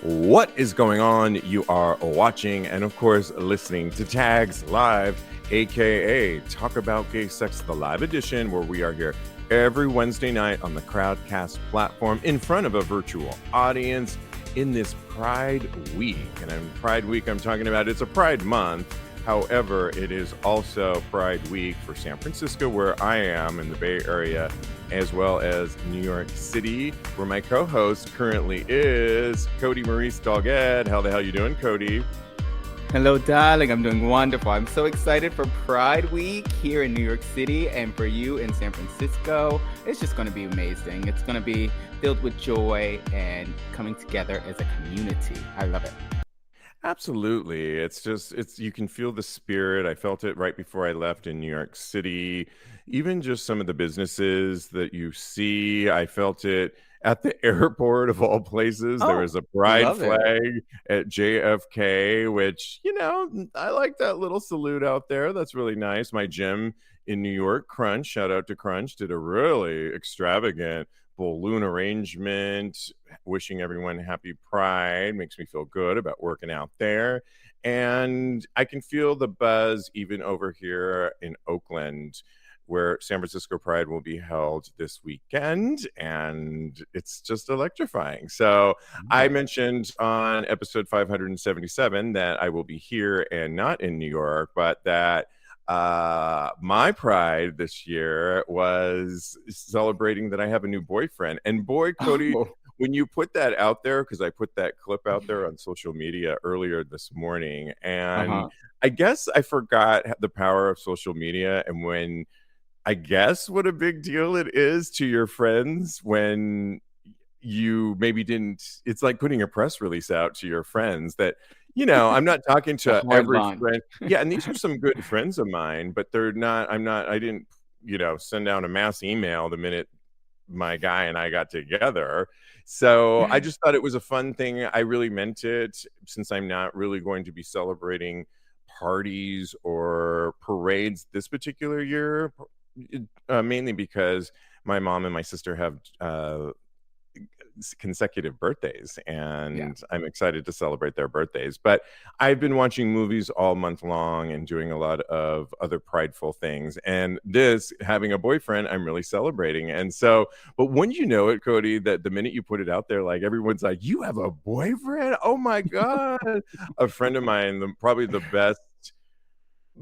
What is going on? You are watching and, of course, listening to Tags Live, aka Talk About Gay Sex, the live edition, where we are here every Wednesday night on the Crowdcast platform in front of a virtual audience in this Pride Week. And in Pride Week, I'm talking about it's a Pride Month. However, it is also Pride Week for San Francisco, where I am in the Bay Area, as well as New York City, where my co-host currently is Kodi, Maurice, Doggette. How the hell you doing, Kodi? Hello, darling. I'm doing wonderful. I'm so excited for Pride Week here in New York City and for you in San Francisco. It's just going to be amazing. It's going to be filled with joy and coming together as a community. I love it. Absolutely. It's you can feel the spirit. I felt it right before I left in New York City. Even just some of the businesses that you see, I felt it at the airport of all places. There was a pride flag at JFK, which, I like that little salute out there. That's really nice. My gym in New York, Crunch, shout out to Crunch, did a really extravagant balloon arrangement, wishing everyone happy Pride. Makes me feel good about working out there. And I can feel the buzz even over here in Oakland, where San Francisco Pride will be held this weekend, and it's just electrifying. So I mentioned on episode 577 that I will be here and not in New York, but that my Pride this year was celebrating that I have a new boyfriend. And boy, Kodi, when you put that out there, because I put that clip out there on social media earlier this morning, and I guess I forgot the power of social media, and when I guess what a big deal it is to your friends when you maybe didn't. It's like putting a press release out to your friends that, I'm not talking to every friend. Yeah, and these are some good friends of mine, but I didn't, send out a mass email the minute my guy and I got together. So I just thought it was a fun thing. I really meant it, since I'm not really going to be celebrating parties or parades this particular year, mainly because my mom and my sister have consecutive birthdays, and I'm excited to celebrate their birthdays. But I've been watching movies all month long and doing a lot of other prideful things, and this, having a boyfriend, I'm really celebrating. And so, but when you know it, Kodi, that the minute you put it out there, like, everyone's like, you have a boyfriend? Oh my God. A friend of mine, probably the best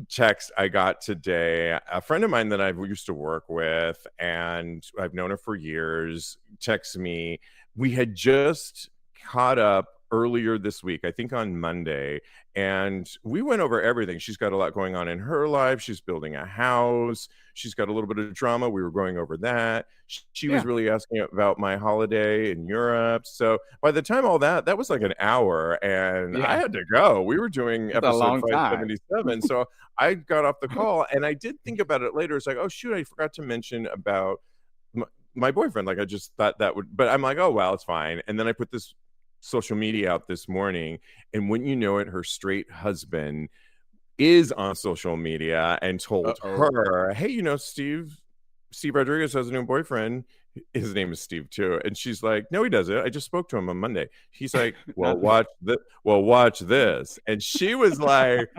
text I got today, a friend of mine that I used to work with and I've known her for years, texts me. We had just caught up earlier this week, I think on Monday, and we went over everything. She's got a lot going on in her life. She's building a house. She's got a little bit of drama. We were going over that. She was really asking about my holiday in Europe. So by the time all that was like an hour, and I had to go. We were doing episode 577. So I got off the call, and I did think about it later. It's like, oh, shoot, I forgot to mention about my boyfriend. Like, I just thought that would, but I'm like, oh, well, it's fine. And then I put this social media out this morning, and when you know it, her straight husband is on social media and told her, hey, Steve Rodriguez has a new boyfriend. His name is Steve too. And she's like, no, he doesn't. I just spoke to him on Monday. He's like, well, watch this. And she was like,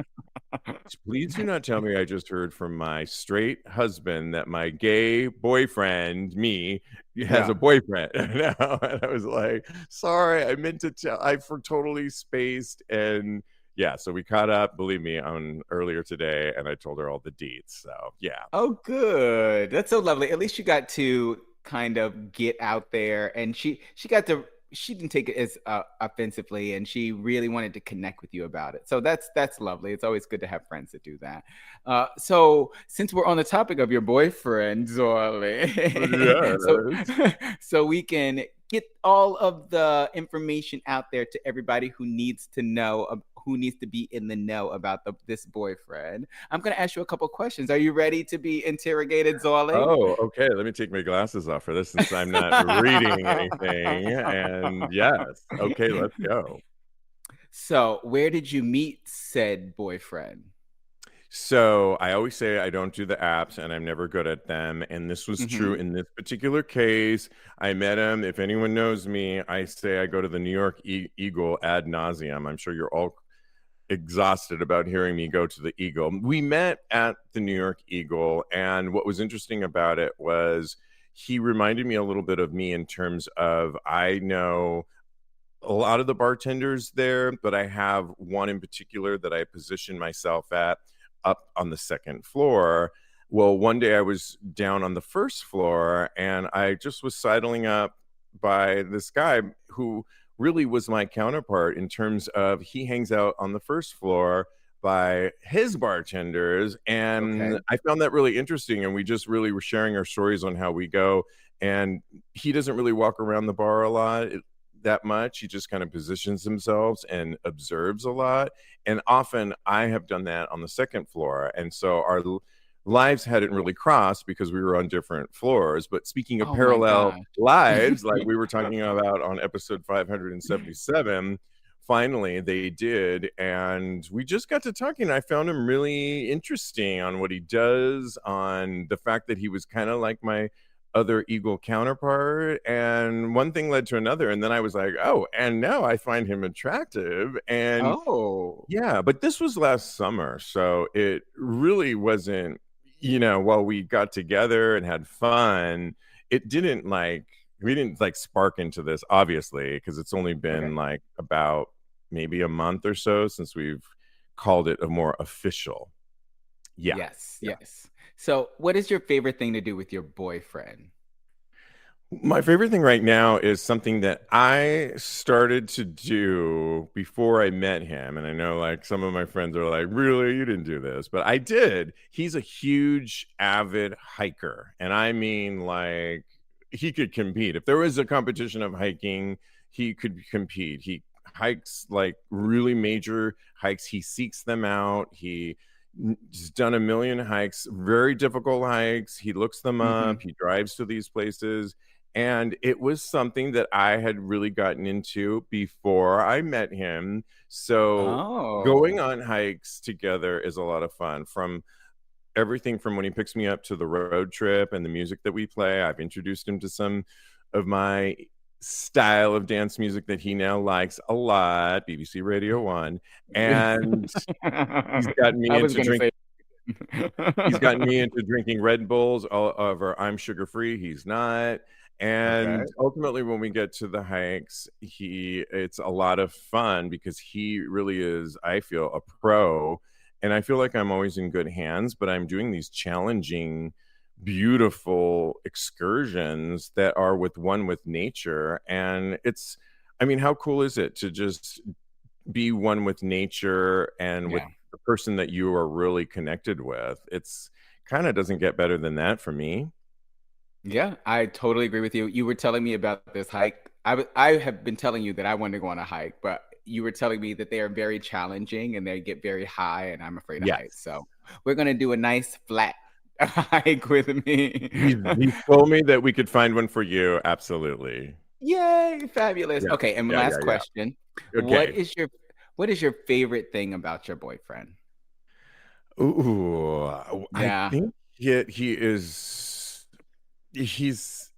please do not tell me I just heard from my straight husband that my gay boyfriend, me, has a boyfriend. And I was like, sorry, I meant to tell. I totally spaced. And yeah, so we caught up, believe me, on earlier today, and I told her all the deets. So yeah. Oh, good. That's so lovely. At least you got to kind of get out there, and she didn't take it as offensively, and she really wanted to connect with you about it. So that's lovely. It's always good to have friends that do that. So since we're on the topic of your boyfriend, Zorley, so we can get all of the information out there to everybody who needs to know, who needs to be in the know about this boyfriend. I'm going to ask you a couple questions. Are you ready to be interrogated, Zorley? Oh, okay. Let me take my glasses off for this, since I'm not reading anything. And yes, okay, let's go. So where did you meet said boyfriend? So I always say I don't do the apps and I'm never good at them. And this was true Hmm. in this particular case. I met him. If anyone knows me, I say I go to the New York Eagle ad nauseum. I'm sure you're all exhausted about hearing me go to the Eagle. We met at the New York Eagle. And what was interesting about it was he reminded me a little bit of me in terms of I know a lot of the bartenders there, but I have one in particular that I position myself at up on the second floor. Well, one day I was down on the first floor and I just was sidling up by this guy who really was my counterpart in terms of he hangs out on the first floor by his bartenders. Okay. And I found that really interesting. And we just really were sharing our stories on how we go. And he doesn't really walk around the bar a lot that much. He just kind of positions himself and observes a lot. And often I have done that on the second floor. And so our lives hadn't really crossed because we were on different floors. But speaking of Oh my parallel gosh. lives, like we were talking about on episode 577, finally they did. And we just got to talking. I found him really interesting on what he does, on the fact that he was kind of like my other Eagle counterpart, and one thing led to another, and then I was like, oh, and now I find him attractive. And Oh, yeah, but this was last summer, so it really wasn't, while we got together and had fun, it didn't like we didn't like spark into this, obviously, because it's only okay. been like about maybe a month or so since we've called it a more official. Yeah. Yes, yes. So, what is your favorite thing to do with your boyfriend? My favorite thing right now is something that I started to do before I met him. And I know like some of my friends are like, really? You didn't do this. But I did. He's a huge avid hiker. And I mean, like, he could compete. If there was a competition of hiking, he could compete. He hikes like really major hikes. He seeks them out. He's done a million hikes, very difficult hikes. He looks them Hmm. up. He drives to these places, and it was something that I had really gotten into before I met him. So going Oh, on hikes together is a lot of fun. From everything from when he picks me up to the road trip and the music that we play. I've introduced him to some of my style of dance music that he now likes a lot, BBC Radio 1. And he's gotten I me was into gonna drink say. he's gotten me into drinking Red Bulls all over. I'm sugar free. He's not. Okay. And ultimately, when we get to the hikes, it's a lot of fun because he really is, I feel, a pro. And I feel like I'm always in good hands, but I'm doing these challenging, beautiful excursions that are with nature. And I mean, how cool is it to just be one with nature and with Yeah. the person that you are really connected with? It's kind of doesn't get better than that for me. Yeah, I totally agree with you. You were telling me about this hike. I have been telling you that I wanted to go on a hike, but you were telling me that they are very challenging and they get very high, and I'm afraid of heights. Yes. So we're gonna do a nice flat hike with me. He told me that we could find one for you. Absolutely. Yay, fabulous. Yeah. Okay, and Yeah. last Yeah. question. Yeah. What Okay. is your what is your favorite thing about your boyfriend? Ooh, I Yeah. think he's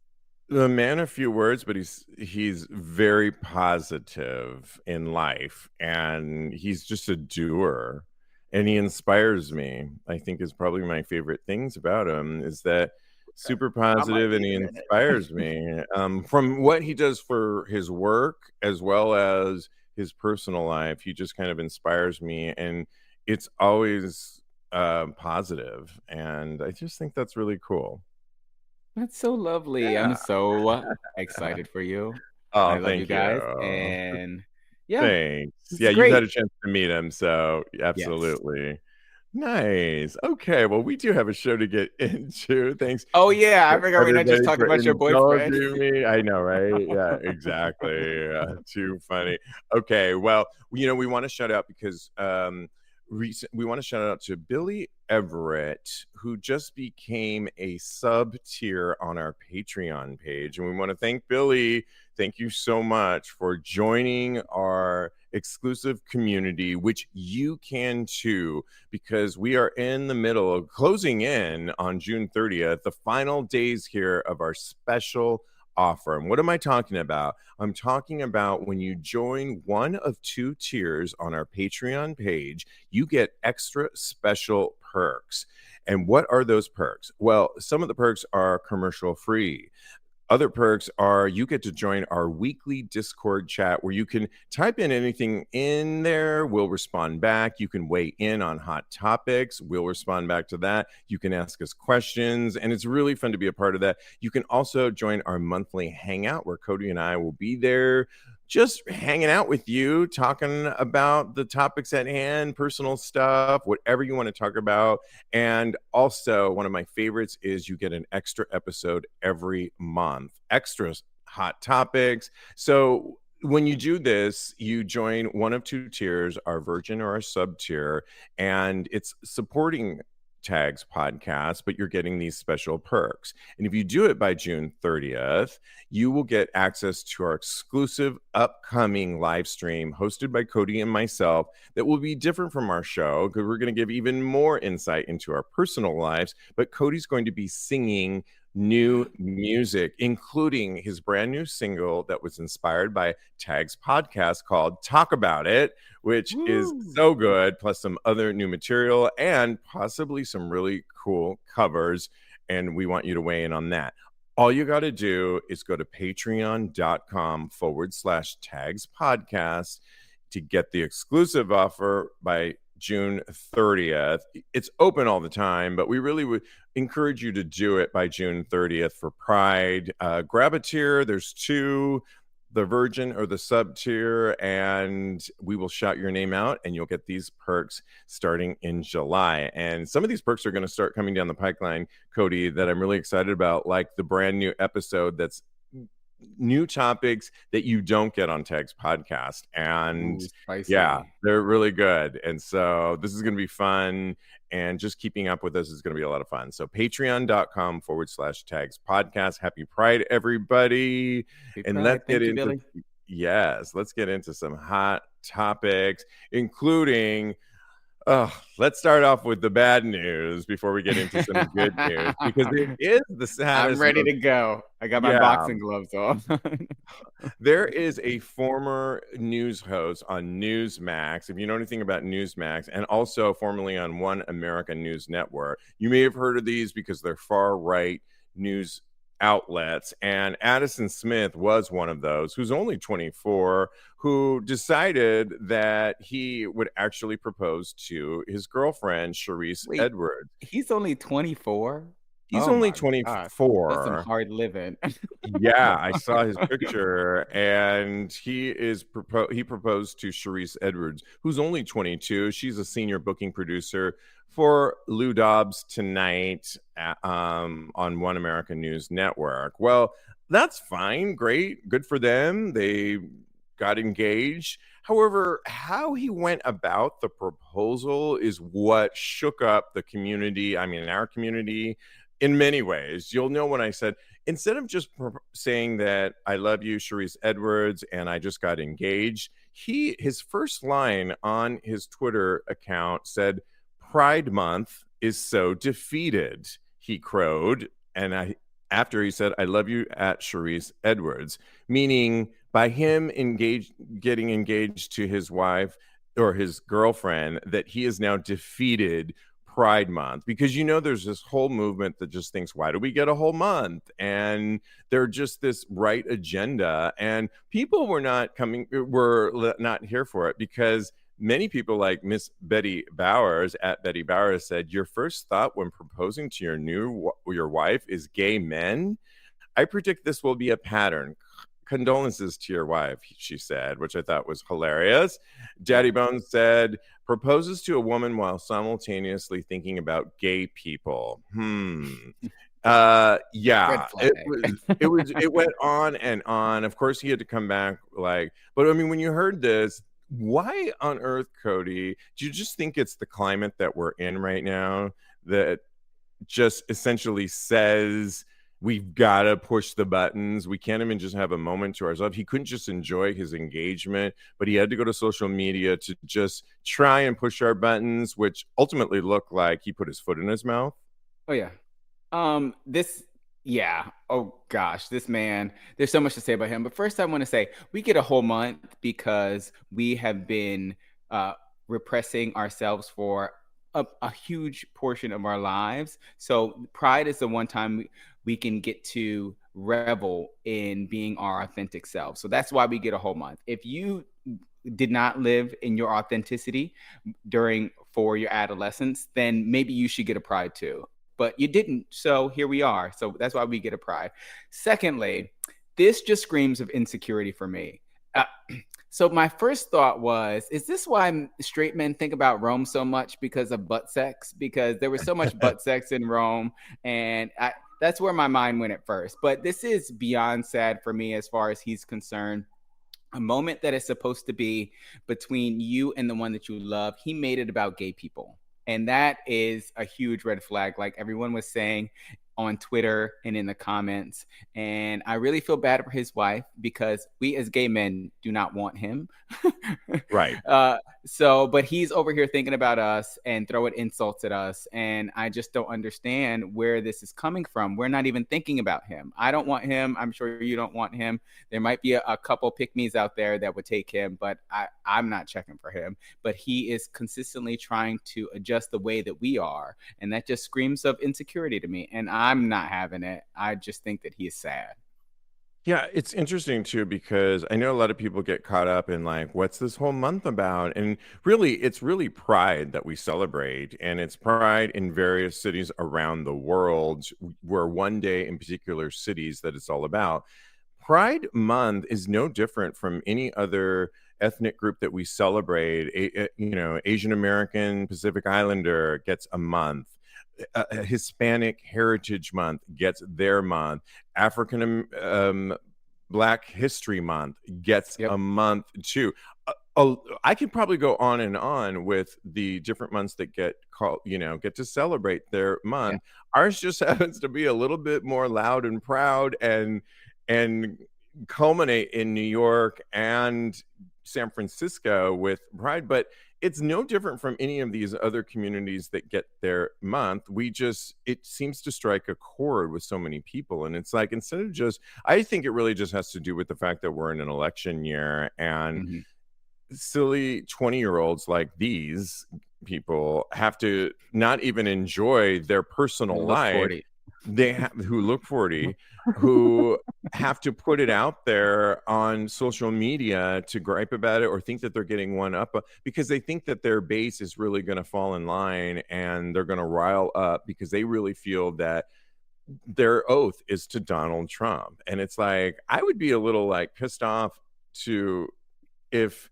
a man of few words, but he's very positive in life, and he's just a doer, and he inspires me. I think is probably my favorite things about him is that super I might positive, and be he a inspires me from what he does for his work as well as his personal life. He just kind of inspires me, and it's always positive, and I just think that's really cool. That's so lovely. I'm Yeah. so excited for you. I Oh, love you thank guys, you. and yeah, Thanks. it's Yeah, you've had great. a chance to meet him, so Yes. absolutely. Nice. Okay, well, we do have a show to get into. Thanks Oh, yeah, I to forgot we're not just everybody talking for about your boyfriend. indulging me. I know, right? Yeah, exactly. Too funny. Okay, well, we want to shout out because we want to shout out to Billy Everett, who just became a sub tier on our Patreon page. And we want to thank Billy. Thank you so much for joining our exclusive community, which you can too, because we are in the middle of closing in on June 30th, the final days here of our special offer. And what am I talking about? I'm talking about when you join one of 2 tiers on our Patreon page, you get extra special perks. And what are those perks? Well, some of the perks are commercial free. Other perks are you get to join our weekly Discord chat where you can type in anything in there. We'll respond back. You can weigh in on hot topics. We'll respond back to that. You can ask us questions, and it's really fun to be a part of that. You can also join our monthly hangout where Kodi and I will be there just hanging out with you, talking about the topics at hand, personal stuff, whatever you want to talk about. And also, one of my favorites is you get an extra episode every month, extra hot topics. So when you do this, you join one of 2 tiers, our virgin or our sub tier, and it's supporting Tags podcast, but you're getting these special perks. And if you do it by June 30th, you will get access to our exclusive upcoming live stream hosted by Kodi and myself that will be different from our show because we're going to give even more insight into our personal lives. But Kodi's going to be singing new music, including his brand new single that was inspired by Tag's podcast called Talk About It, which is so good, plus some other new material and possibly some really cool covers. And we want you to weigh in on that. All you got to do is go to patreon.com/Tags podcast to get the exclusive offer by June 30th. It's open all the time, but we really would encourage you to do it by June 30th for Pride. Grab a tier. There's 2, the virgin or the sub tier, and we will shout your name out and you'll get these perks starting in July. And some of these perks are going to start coming down the pipeline, Kodi, that I'm really excited about, like the brand new episode that's new topics that you don't get on Tag's podcast. And yeah, they're really good. And so this is going to be fun. And just keeping up with us is going to be a lot of fun. So patreon.com/Tags podcast. Happy Pride, everybody. And let's get into let's get into some hot topics, including let's start off with the bad news before we get into some good news, because it is the saddest. I'm ready to go. I got my boxing gloves on. There is a former news host on Newsmax, if you know anything about Newsmax, and also formerly on One American News Network. You may have heard of these because they're far-right news outlets, and Addison Smith was one of those, who's only 24, who decided that he would actually propose to his girlfriend, Charisse Edwards. He's only 24? He's only 24. That's some hard living. Yeah, I saw his picture, and he proposed to Charisse Edwards, who's only 22. She's a senior booking producer for Lou Dobbs Tonight on One American News Network. Well, that's fine. Great. Good for them. They got engaged. However, how he went about the proposal is what shook up the community. I mean, our community in many ways. You'll know when I said, instead of just saying that I love you, Charisse Edwards, and I just got engaged, his first line on his Twitter account said, "Pride Month is so defeated," he crowed. And after he said, "I love you" at Charisse Edwards, meaning by him getting engaged to his wife or his girlfriend, that he is now defeated Pride Month. Because, there's this whole movement that just thinks, why do we get a whole month? And they're just this right agenda. And people were not here for it, because many people like Miss Betty Bowers at Betty Bowers said, your first thought when proposing to your wife is gay men. I predict this will be a pattern. Condolences to your wife, she said, which I thought was hilarious. Daddy Bones said, proposes to a woman while simultaneously thinking about gay people. Yeah, it went on and on. Of course, he had to come back but I mean, when you heard this, why on earth, Kodi, do you just think it's the climate that we're in right now that just essentially says we've got to push the buttons. We can't even just have a moment to ourselves. He couldn't just enjoy his engagement, but he had to go to social media to just try and push our buttons, which ultimately looked like he put his foot in his mouth. Oh yeah. This, yeah. Oh gosh, this man. There's so much to say about him. But first, I want to say we get a whole month because we have been repressing ourselves for a huge portion of our lives. So Pride is the one time we can get to revel in being our authentic self. So that's why we get a whole month. If you did not live in your authenticity for your adolescence, then maybe you should get a Pride too. But you didn't. So here we are. So that's why we get a Pride. Secondly, this just screams of insecurity for me. So my first thought was, is this why straight men think about Rome so much, because of butt sex? Because there was so much butt sex in Rome, and that's where my mind went at first. But this is beyond sad for me as far as he's concerned. A moment that is supposed to be between you and the one that you love, he made it about gay people. And that is a huge red flag, like everyone was saying on Twitter and in the comments. And I really feel bad for his wife, because we as gay men do not want him. Right. But he's over here thinking about us and throwing insults at us. And I just don't understand where this is coming from. We're not even thinking about him. I don't want him. I'm sure you don't want him. There might be a couple pick-me's out there that would take him, but I'm not checking for him. But he is consistently trying to adjust the way that we are. And that just screams of insecurity to me. And I'm not having it. I just think that he is sad. Yeah, it's interesting too, because I know a lot of people get caught up in like, what's this whole month about? And really, it's really Pride that we celebrate. And it's Pride in various cities around the world, where one day in particular cities that it's all about. Pride Month is no different from any other ethnic group that we celebrate. Asian American, Pacific Islander gets a month. Hispanic Heritage Month gets their month. African Black History Month gets a month too. I could probably go on and on with the different months that get to celebrate their month. Yeah. Ours just happens to be a little bit more loud and proud and culminate in New York and San Francisco with Pride, but it's no different from any of these other communities that get their month. It seems to strike a chord with so many people. And it's like, I think it really just has to do with the fact that we're in an election year, and silly 20-year-olds like these people have to not even enjoy their personal life. 40. Who look 40, who have to put it out there on social media to gripe about it or think that they're getting one up, because they think that their base is really going to fall in line and they're going to rile up because they really feel that their oath is to Donald Trump. And it's like, I would be a little like pissed off if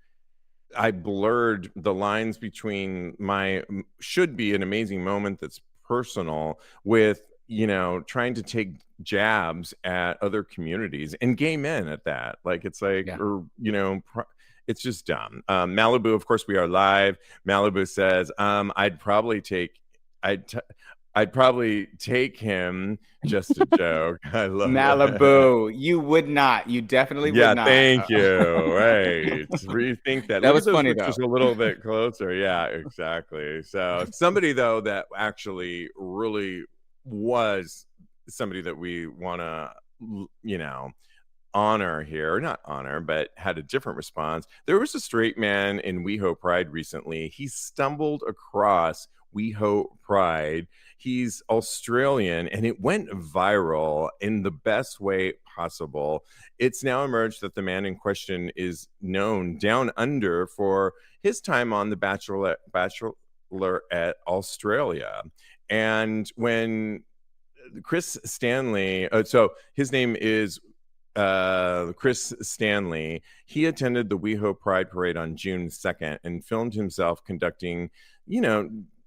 I blurred the lines between my should be an amazing moment that's personal with trying to take jabs at other communities and gay men at that. Like, it's like, it's just dumb. Malibu, of course, we are live. Malibu says, I'd probably take him. Just a joke. I love Malibu. That. You would not. You definitely would not. Yeah, thank you. Right. Rethink that. That was funny, though. Just a little bit closer. Yeah, exactly. So somebody, though, that actually really was somebody that we want to, honor here, or not honor, but had a different response. There was a straight man in Weho Pride recently. He stumbled across Weho Pride. He's Australian, and it went viral in the best way possible. It's now emerged that the man in question is known down under for his time on The Bachelorette Australia. And when Chris Stanley, so his name is Chris Stanley, he attended the Weho Pride Parade on June 2nd and filmed himself conducting,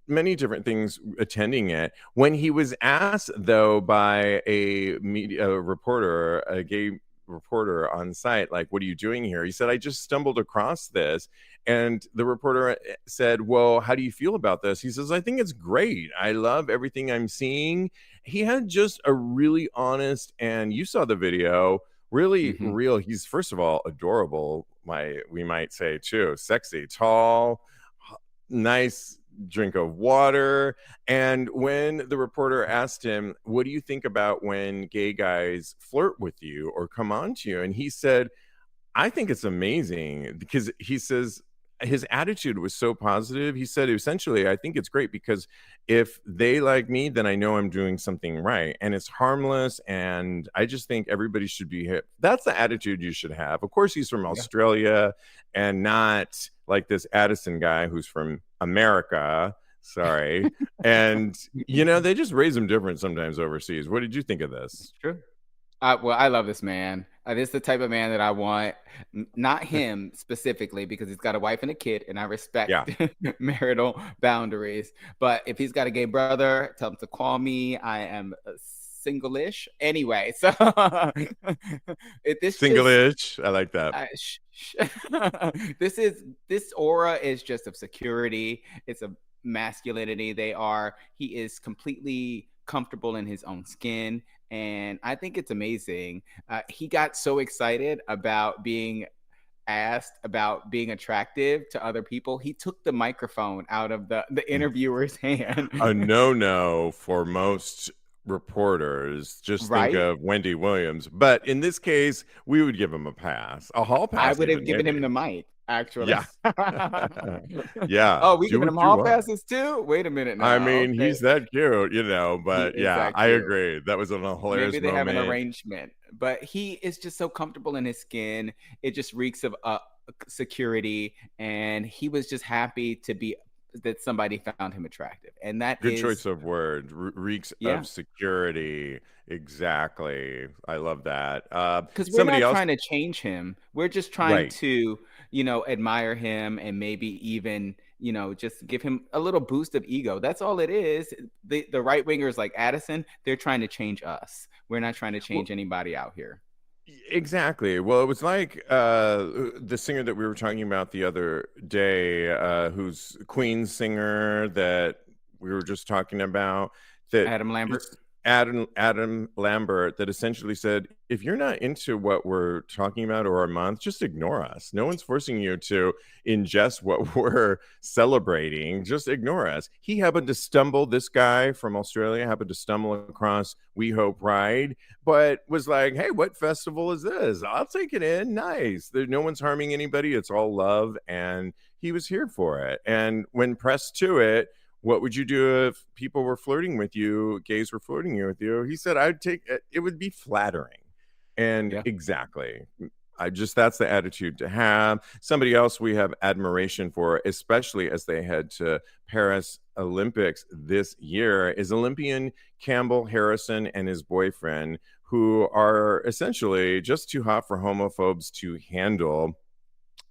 many different things attending it. When he was asked, though, by a media reporter, a gay reporter on site, like, what are you doing here? He said, I just stumbled across this. And the reporter said, well, how do you feel about this? He says, I think it's great. I love everything I'm seeing. He had just a really honest, and you saw the video, really real. He's, first of all, adorable. We might say too, sexy, tall, nice drink of water. And when the reporter asked him, what do you think about when gay guys flirt with you or come on to you? And he said, I think it's amazing, because he says his attitude was so positive. He said, essentially, I think it's great because if they like me, then I know I'm doing something right, and it's harmless, and I just think everybody should be hip. That's the attitude you should have. Of course, he's from Australia and not like this Addison guy who's from America. Sorry. And, they just raise him different sometimes overseas. What did you think of this? True. Well, I love this man. This is the type of man that I want. Not him specifically, because he's got a wife and a kid, and I respect marital boundaries. But if he's got a gay brother, tell him to call me. I am single-ish. Anyway, so single-ish. I like that. This aura is just of security. It's a masculinity. He is completely comfortable in his own skin. And I think it's amazing. He got so excited about being asked about being attractive to other people. He took the microphone out of the interviewer's hand. A no for most reporters. Just think of Wendy Williams. But in this case, we would give him a pass. A hall pass. I would have given him the mic. Actually, yeah. Oh, we giving him hall passes too? Wait a minute now. I mean, he's that cute, but I agree. That was a hilarious Maybe they moment. have an arrangement, but he is just so comfortable in his skin. It just reeks of security, and he was just happy to be that somebody found him attractive, and that good choice of word. Reeks of security. Exactly. I love that. Because we're not trying to change him. We're just trying to, admire him, and maybe even, just give him a little boost of ego. That's all it is. The right wingers like Addison, they're trying to change us. We're not trying to change anybody out here. Exactly. Well, it was like the singer that we were talking about the other day, who's Queen singer that we were just talking about. That Adam Lambert. Adam Lambert, that essentially said, if you're not into what we're talking about or our month, just ignore us. No one's forcing you to ingest what we're celebrating. Just ignore us. This guy from Australia happened to stumble across Weho Pride, but was like, hey, what festival is this? I'll take it in. Nice. No one's harming anybody. It's all love. And he was here for it. And when pressed to it, what would you do if people were flirting with you, gays were flirting with you? He said, I'd take it. It would be flattering. And exactly. That's the attitude to have. Somebody else we have admiration for, especially as they head to Paris Olympics this year, is Olympian Campbell Harrison and his boyfriend, who are essentially just too hot for homophobes to handle.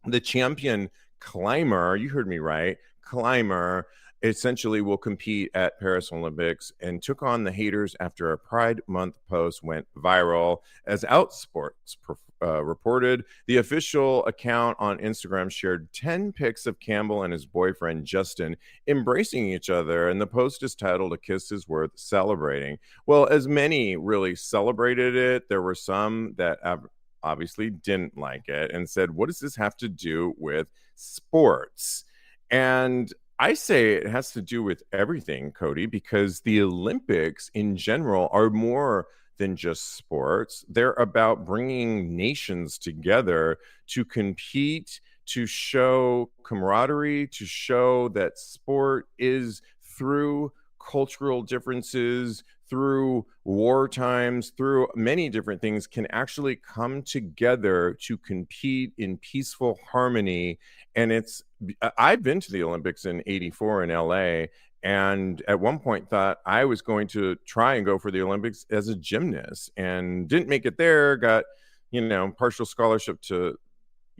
The champion climber, you heard me right, climber, essentially will compete at Paris Olympics, and took on the haters after a Pride Month post went viral. As Outsports reported, the official account on Instagram shared 10 pics of Campbell and his boyfriend Justin embracing each other, and the post is titled "A Kiss Is Worth Celebrating." Well, as many really celebrated it, there were some that obviously didn't like it and said, what does this have to do with sports? And I say it has to do with everything, Kodi, because the Olympics in general are more than just sports. They're about bringing nations together to compete, to show camaraderie, to show that sport is, through cultural differences, through war times, through many different things, can actually come together to compete in peaceful harmony. And I've been to the Olympics in '84 in LA, and at one point thought I was going to try and go for the Olympics as a gymnast, and didn't make it there, got, partial scholarship to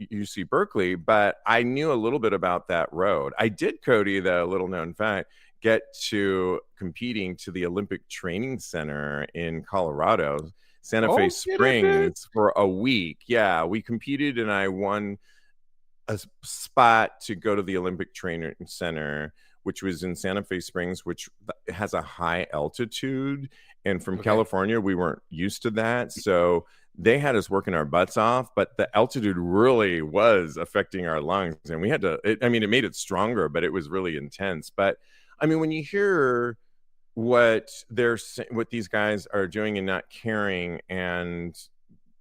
UC Berkeley, but I knew a little bit about that road. I did, Kodi, the little known fact, get to competing to the Olympic Training Center in Colorado. Santa Fe Oh shit, I did. Springs for a week. Yeah, we competed and I won a spot to go to the Olympic Training Center, which was in Santa Fe Springs, which has a high altitude. And from Okay. California, we weren't used to that. So they had us working our butts off, but the altitude really was affecting our lungs. And we had to, it made it stronger, but it was really intense. But I mean, when you hear what these guys are doing and not caring, and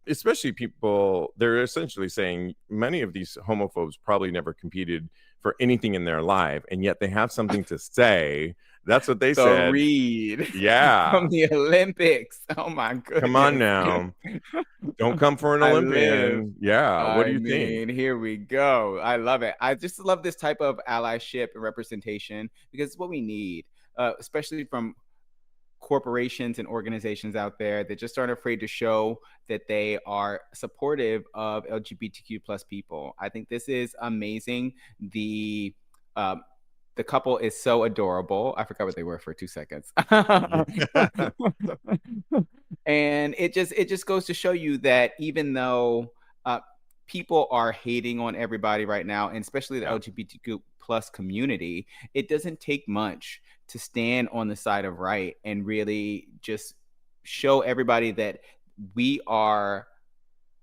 especially people, they're essentially saying many of these homophobes probably never competed for anything in their life, and yet they have something to say. That's what they The said. read Yeah. from the Olympics. Oh my Come on goodness. now. Don't come for an I live. Olympian. Yeah. What do I you think? mean, here we go. I love it. I just love this type of allyship and representation because it's what we need, especially from corporations and organizations out there that just aren't afraid to show that they are supportive of LGBTQ plus people. I think this is amazing. Um, the couple is so adorable. I forgot what they were for 2 seconds. And it just goes to show you that even though people are hating on everybody right now, and especially the Yeah. LGBTQ plus community, it doesn't take much to stand on the side of right and really just show everybody that we are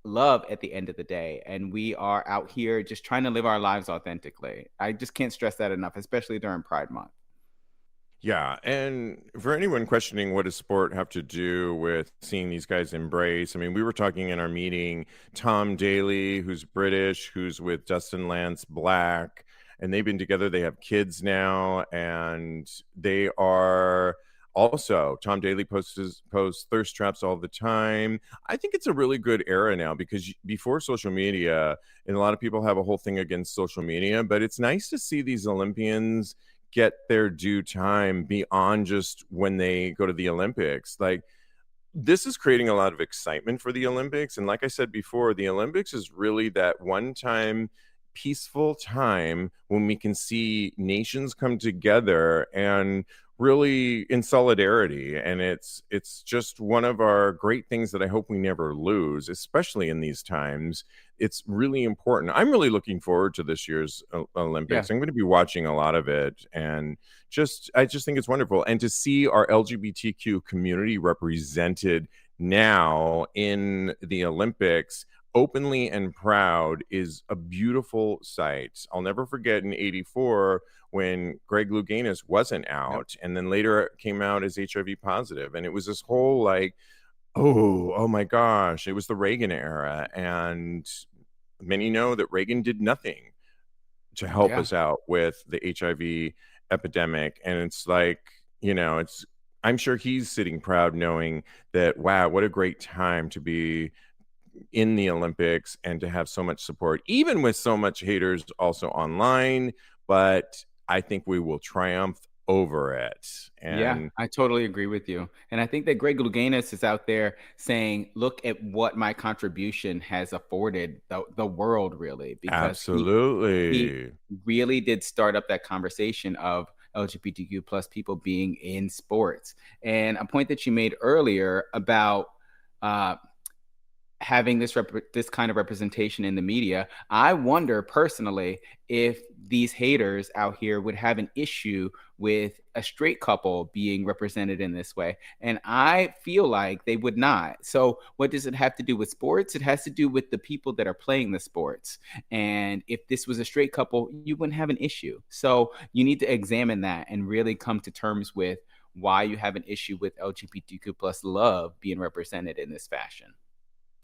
love at the end of the day and we are out here just trying to live our lives authentically. I just can't stress that enough, especially during Pride Month. Yeah, and for anyone questioning what does sport have to do with seeing these guys embrace, I mean, we were talking in our meeting, Tom Daly, who's British, who's with Dustin Lance Black, and they've been together. They have kids now, and they are also, Tom Daly posts thirst traps all the time. I think it's a really good era now because before social media, and a lot of people have a whole thing against social media, but it's nice to see these Olympians get their due time beyond just when they go to the Olympics. Like, this is creating a lot of excitement for the Olympics. And like I said before, the Olympics is really that one time peaceful time when we can see nations come together and really in solidarity. And it's just one of our great things that I hope we never lose, especially in these times. It's really important. I'm really looking forward to this year's Yeah. Olympics. I'm going to be watching a lot of it, and I just think it's wonderful. And to see our LGBTQ community represented now in the Olympics openly and proud is a beautiful sight. I'll never forget in '84 when Greg Louganis wasn't Yep. out, and then later came out as HIV positive, and it was this whole like, oh my gosh, it was the Reagan era, and many know that Reagan did nothing to help Yeah. us out with the HIV epidemic. And it's like, it's, I'm sure he's sitting proud knowing that, wow, what a great time to be in the Olympics and to have so much support, even with so much haters also online. But I think we will triumph over it. Yeah, And I totally agree with you. And I think that Greg Louganis is out there saying, look at what my contribution has afforded the world, really, because he absolutely. really did start up that conversation of LGBTQ plus people being in sports. And a point that you made earlier about uh, having this kind of representation in the media, I wonder personally if these haters out here would have an issue with a straight couple being represented in this way. And I feel like they would not. So what does it have to do with sports? It has to do with the people that are playing the sports. And if this was a straight couple, you wouldn't have an issue. So you need to examine that and really come to terms with why you have an issue with LGBTQ plus love being represented in this fashion.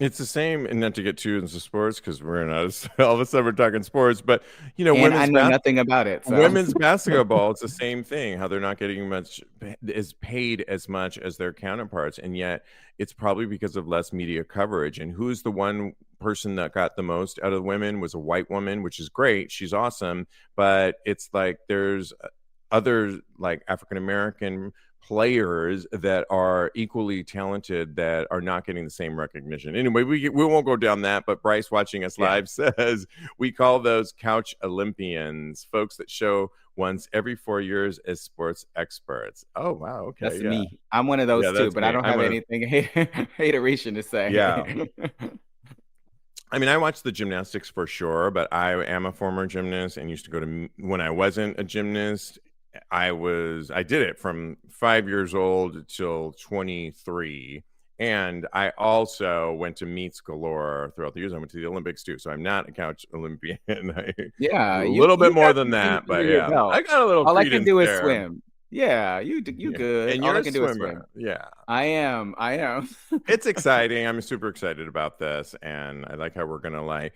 It's the same, and not to get too into sports because we're not all of a sudden we're talking sports, but And I know nothing about it. So women's basketball, it's the same thing. How they're not getting much is paid as much as their counterparts, and yet it's probably because of less media coverage. And who's the one person that got the most out of the women was a white woman, which is great. She's awesome, but it's like there's other like African American players that are equally talented that are not getting the same recognition. Anyway, we won't go down that, but Bryce watching us yeah, live says we call those couch Olympians, folks that show once every 4 years as sports experts. Oh, wow. Okay. That's Yeah. me. I'm one of Yeah, those too, that's but I me. don't have anything hateration to Yeah. say. I mean, I watch the gymnastics for sure, but I am a former gymnast and used to go to when I wasn't a gymnast. I did it from 5 years old till 23. And I also went to meets galore throughout the years. I went to the Olympics too. So I'm not a couch Olympian. I Yeah, do a you little bit you more got than some things that, under but your yeah, I belt. got a little All I can credence do is there. swim. Yeah, you Yeah. good. And All you're I a can do is swim. swimmer. Yeah. I am. I am. It's exciting. I'm super excited about this, and I like how we're gonna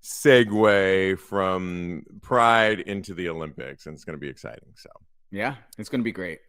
segue from Pride into the Olympics, and it's gonna be exciting. So Yeah, it's gonna be great.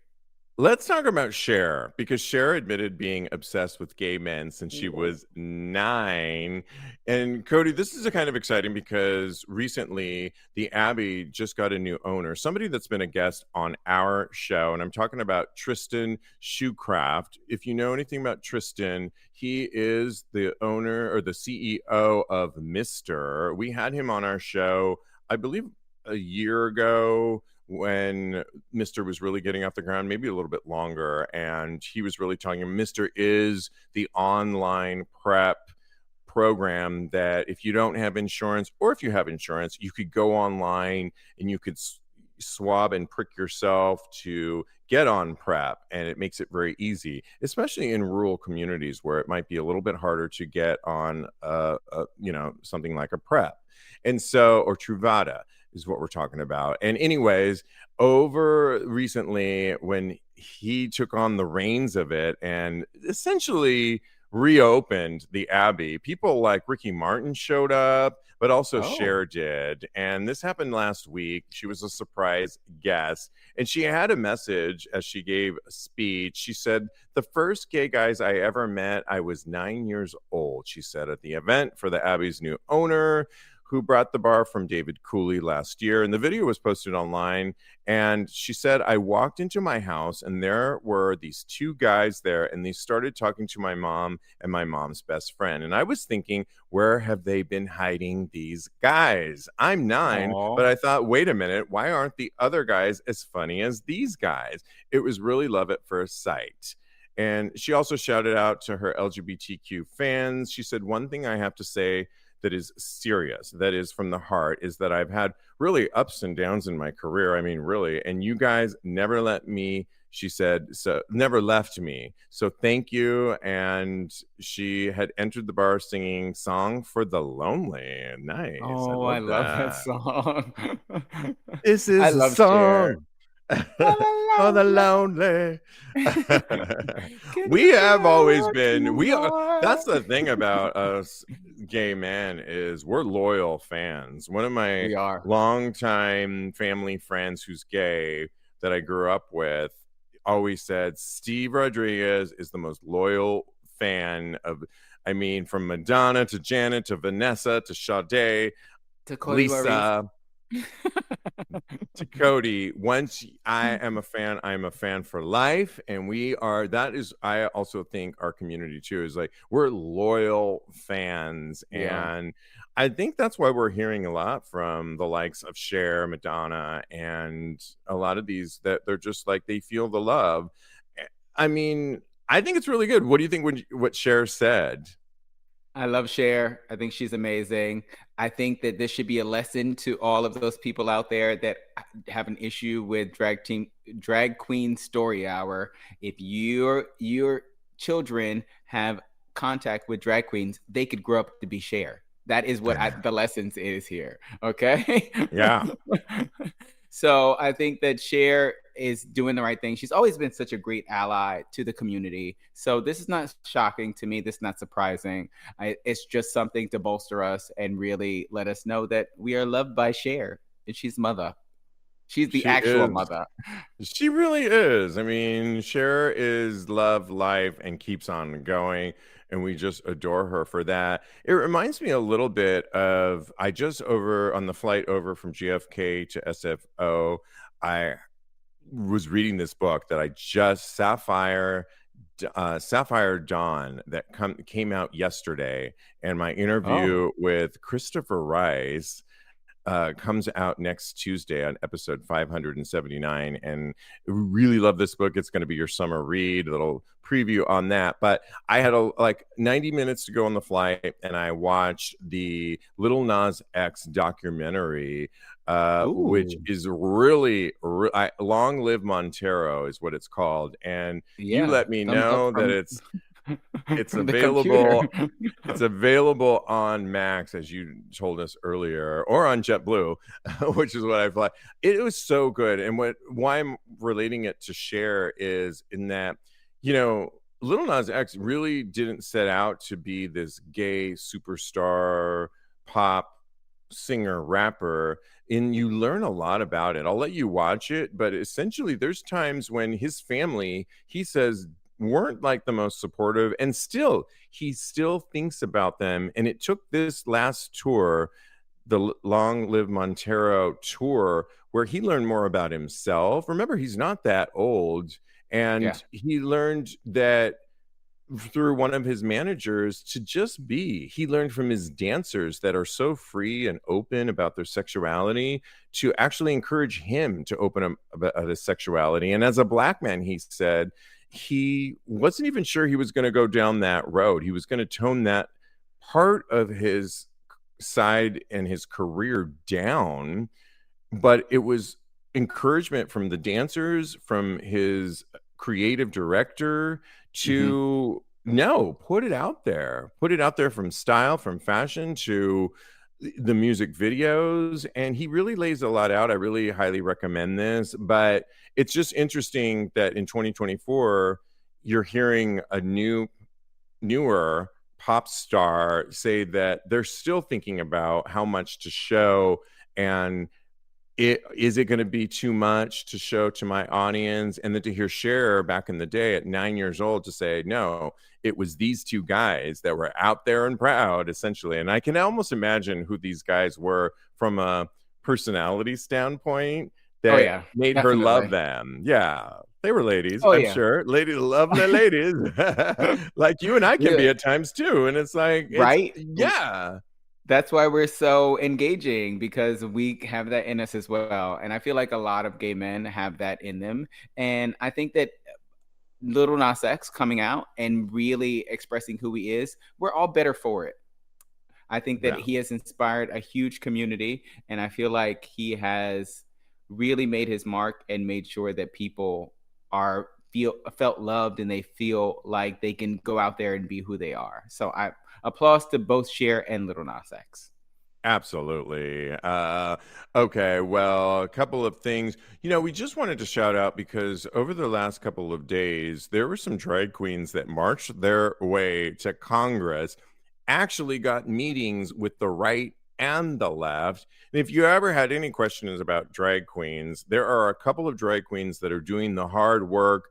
let's talk about Cher, because Cher admitted being obsessed with gay men since she was 9. And Kodi, this is a kind of exciting because recently the Abbey just got a new owner, somebody that's been a guest on our show. And I'm talking about Tristan Shoecraft. If you know anything about Tristan, he is the owner or the CEO of Mister. We had him on our show, I believe, a year ago when Mister was really getting off the ground, maybe a little bit longer. And he was really talking, Mister is the online PrEP program that if you don't have insurance, or if you have insurance, you could go online and you could swab and prick yourself to get on PrEP. And it makes it very easy, especially in rural communities where it might be a little bit harder to get on, something like a PrEP. And so, or Truvada is what we're talking about. And anyways, over recently when he took on the reins of it and essentially reopened the Abbey, people like Ricky Martin showed up, but also Cher did. And this happened last week. She was a surprise guest, and she had a message as she gave a speech. She said, "The first gay guys I ever met, I was 9 years old," she said, at the event for the Abbey's new owner, who brought the bar from David Cooley last year. And the video was posted online. And she said, "I walked into my house and there were these two guys there, and they started talking to my mom and my mom's best friend. And I was thinking, where have they been hiding these guys? I'm 9, but I thought, wait a minute, why aren't the other guys as funny as these guys?" It was really love at first sight. And she also shouted out to her LGBTQ fans. She said, "One thing I have to say that is serious, that is from the heart, is that I've had really ups and downs in my career. I mean, really. And you guys never let me," she said, "so never left me. So thank you." And she had entered the bar singing "Song for the Lonely." Nice. Oh, I love that song. This I is a love Cher. song for the lonely. We have always been, that's the thing about us gay men, is we're loyal fans. One of my longtime family friends who's gay that I grew up with always said Steve Rodriguez is the most loyal fan of, I mean, from Madonna to Janet to Vanessa to Sade to Kodi, Lisa to Kodi. Once I am a fan, I'm a fan for life. And we are, that is, I also think our community too is like, we're loyal fans. Yeah. And I think that's why we're hearing a lot from the likes of Cher, Madonna, and a lot of these, that they're just like, they feel the love. I mean, I think it's really good. What do you think when what Cher said? I love Cher. I think she's amazing. I think that this should be a lesson to all of those people out there that have an issue with drag queen story hour. If your children have contact with drag queens, they could grow up to be Cher. That is what the lessons is here. Okay. Yeah. So I think that Cher is doing the right thing. She's always been such a great ally to the community. So this is not shocking to me. This is not surprising. It's just something to bolster us and really let us know that we are loved by Cher, and she's mother. She's the actual mother. She really is. I mean, Cher is love, life, and keeps on going. And we just adore her for that. It reminds me a little bit of, I just over on the flight over from GFK to SFO, I was reading this book that I just, Sapphire Dawn, that came out yesterday. And my interview with Christopher Rice, comes out next Tuesday on episode 579. And really love this book. It's going to be your summer read, a little preview on that. But I had like 90 minutes to go on the flight, and I watched the Lil Nas X documentary, which is really, Long Live Montero is what it's called. And you Yeah, let me thumbs up know that from it's from the computer. available. It's available on Max, as you told us earlier, or on JetBlue, which is what I fly. It was so good, and why I'm relating it to Cher is in that, Lil Nas X really didn't set out to be this gay superstar pop singer rapper, and you learn a lot about it. I'll let you watch it, but essentially there's times when his family, he says, weren't like the most supportive, and he still thinks about them. And it took this last tour, the Long Live Montero tour, where he learned more about himself. Remember, he's not that old, Yeah. and he learned that through one of his managers to just be. He learned from his dancers that are so free and open about their sexuality to actually encourage him to open up about his sexuality. And as a Black man, he said he wasn't even sure he was going to go down that road. He was going to tone that part of his side and his career down, but it was encouragement from the dancers, from his creative director, to no, put it out there, from style, from fashion to the music videos. And he really lays a lot out. I really highly recommend this. But it's just interesting that in 2024 you're hearing a newer pop star say that they're still thinking about how much to show, and is it going to be too much to show to my audience? And then to hear Cher back in the day at 9 years old to say, no, it was these two guys that were out there and proud, essentially. And I can almost imagine who these guys were from a personality standpoint Oh that yeah, made her love definitely. them. Yeah, they were ladies, Oh I'm yeah. sure. Ladies love the ladies. Like you and I can be Yeah, at times too. And it's like, right. yeah. That's why we're so engaging, because we have that in us as well. And I feel like a lot of gay men have that in them. And I think that Little Nas X coming out and really expressing who he is, we're all better for it. I think that Yeah. he has inspired a huge community, and I feel like he has really made his mark and made sure that people are felt loved, and they feel like they can go out there and be who they are. So I applause to both Cher and Little Nas X. Absolutely. Okay, well, a couple of things. We just wanted to shout out because over the last couple of days, there were some drag queens that marched their way to Congress, actually got meetings with the right and the left. And if you ever had any questions about drag queens, there are a couple of drag queens that are doing the hard work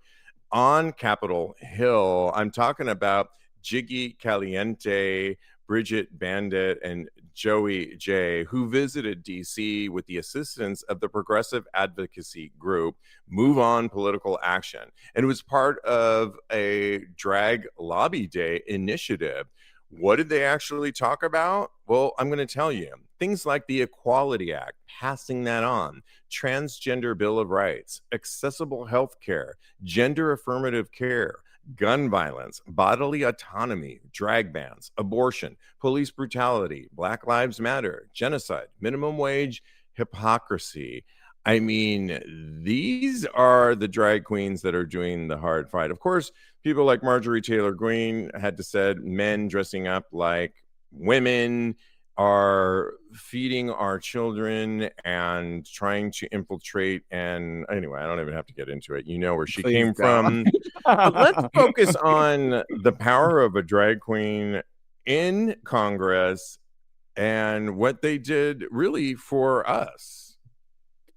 on Capitol Hill. I'm talking about Jiggy Caliente, Bridget Bandit, and Joey J, who visited DC with the assistance of the progressive advocacy group Move On Political Action. And it was part of a drag lobby day initiative. What did they actually talk about? Well, I'm going to tell you. Things like the Equality Act, passing that on, transgender Bill of Rights, accessible health care, gender affirmative care, gun violence, bodily autonomy, drag bans, abortion, police brutality, Black Lives Matter, genocide, minimum wage, hypocrisy. I mean, these are the drag queens that are doing the hard fight. Of course, people like Marjorie Taylor Greene had to said men dressing up like women are feeding our children and trying to infiltrate. And anyway, I don't even have to get into it. You know where she Please came don't. from. But let's focus on the power of a drag queen in Congress and what they did really for us.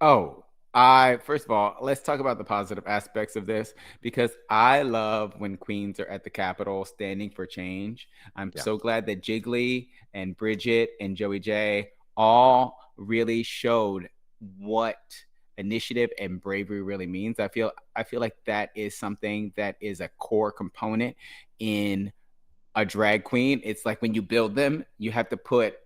Oh, I first of all, let's talk about the positive aspects of this, because I love when queens are at the Capitol standing for change. I'm Yeah. so glad that Jiggly and Bridget and Joey J all really showed what initiative and bravery really means. I feel like that is something that is a core component in a drag queen. It's like when you build them, you have to put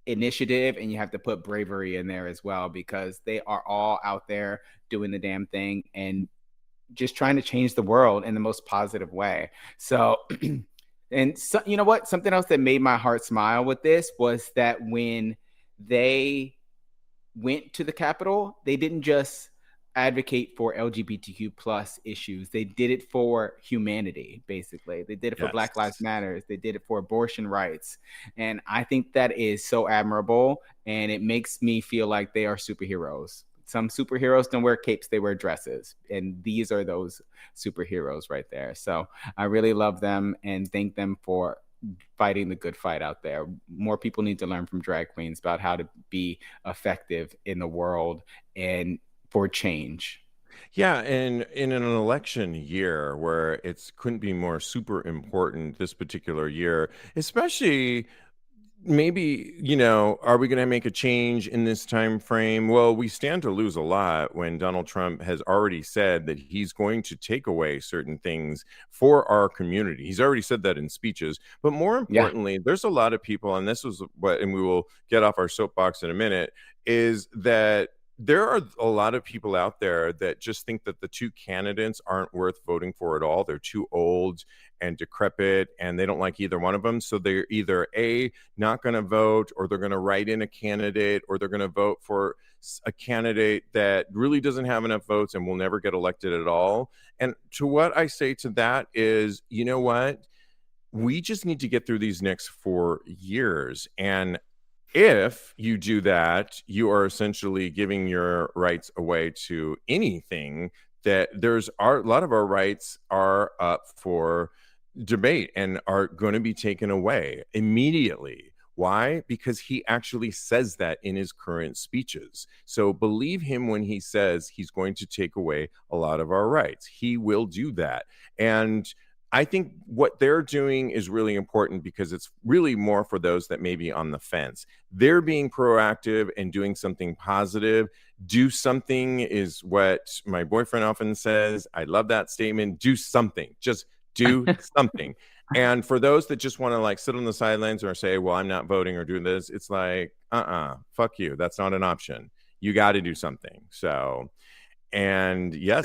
initiative and you have to put bravery in there as well, because they are all out there doing the damn thing and just trying to change the world in the most positive way. So, and so, you know what? Something else that made my heart smile with this was that when they went to the Capitol, they didn't just advocate for LGBTQ plus issues. They did it for humanity, basically. They did it for Black Lives Matters. They did it for abortion rights. And I think that is so admirable. And it makes me feel like they are superheroes. Some superheroes don't wear capes, they wear dresses. And these are those superheroes right there. So I really love them and thank them for fighting the good fight out there. More people need to learn from drag queens about how to be effective in the world and for change. Yeah, and in an election year where it couldn't be more super important this particular year, especially maybe, are we going to make a change in this time frame? Well, we stand to lose a lot when Donald Trump has already said that he's going to take away certain things for our community. He's already said that in speeches. But more importantly, there's a lot of people, and this was what, and we will get off our soapbox in a minute, is that there are a lot of people out there that just think that the two candidates aren't worth voting for at all. They're too old and decrepit, and they don't like either one of them. So they're either not going to vote, or they're going to write in a candidate, or they're going to vote for a candidate that really doesn't have enough votes and will never get elected at all. And to what I say to that is, you know what? We just need to get through these next 4 years. And if you do that, you are essentially giving your rights away to anything that a lot of our rights are up for debate and are going to be taken away immediately. Why? Because he actually says that in his current speeches. So believe him when he says he's going to take away a lot of our rights. He will do that. And I think what they're doing is really important because it's really more for those that may be on the fence. They're being proactive and doing something positive. Do something is what my boyfriend often says. I love that statement. Do something. Just do something. And for those that just want to like sit on the sidelines or say, well, I'm not voting or doing this, it's like, fuck you. That's not an option. You got to do something. So, and yes,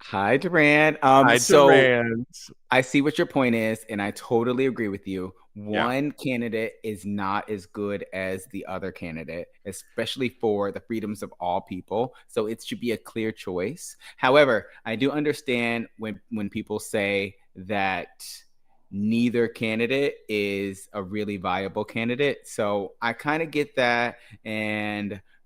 Hi, Durant. Hi, Durant. I see what your point is, and I totally agree with you. One candidate is not as good as the other candidate, especially for the freedoms of all people. So it should be a clear choice. However, I do understand when people say that neither candidate is a really viable candidate. So I kind of get that,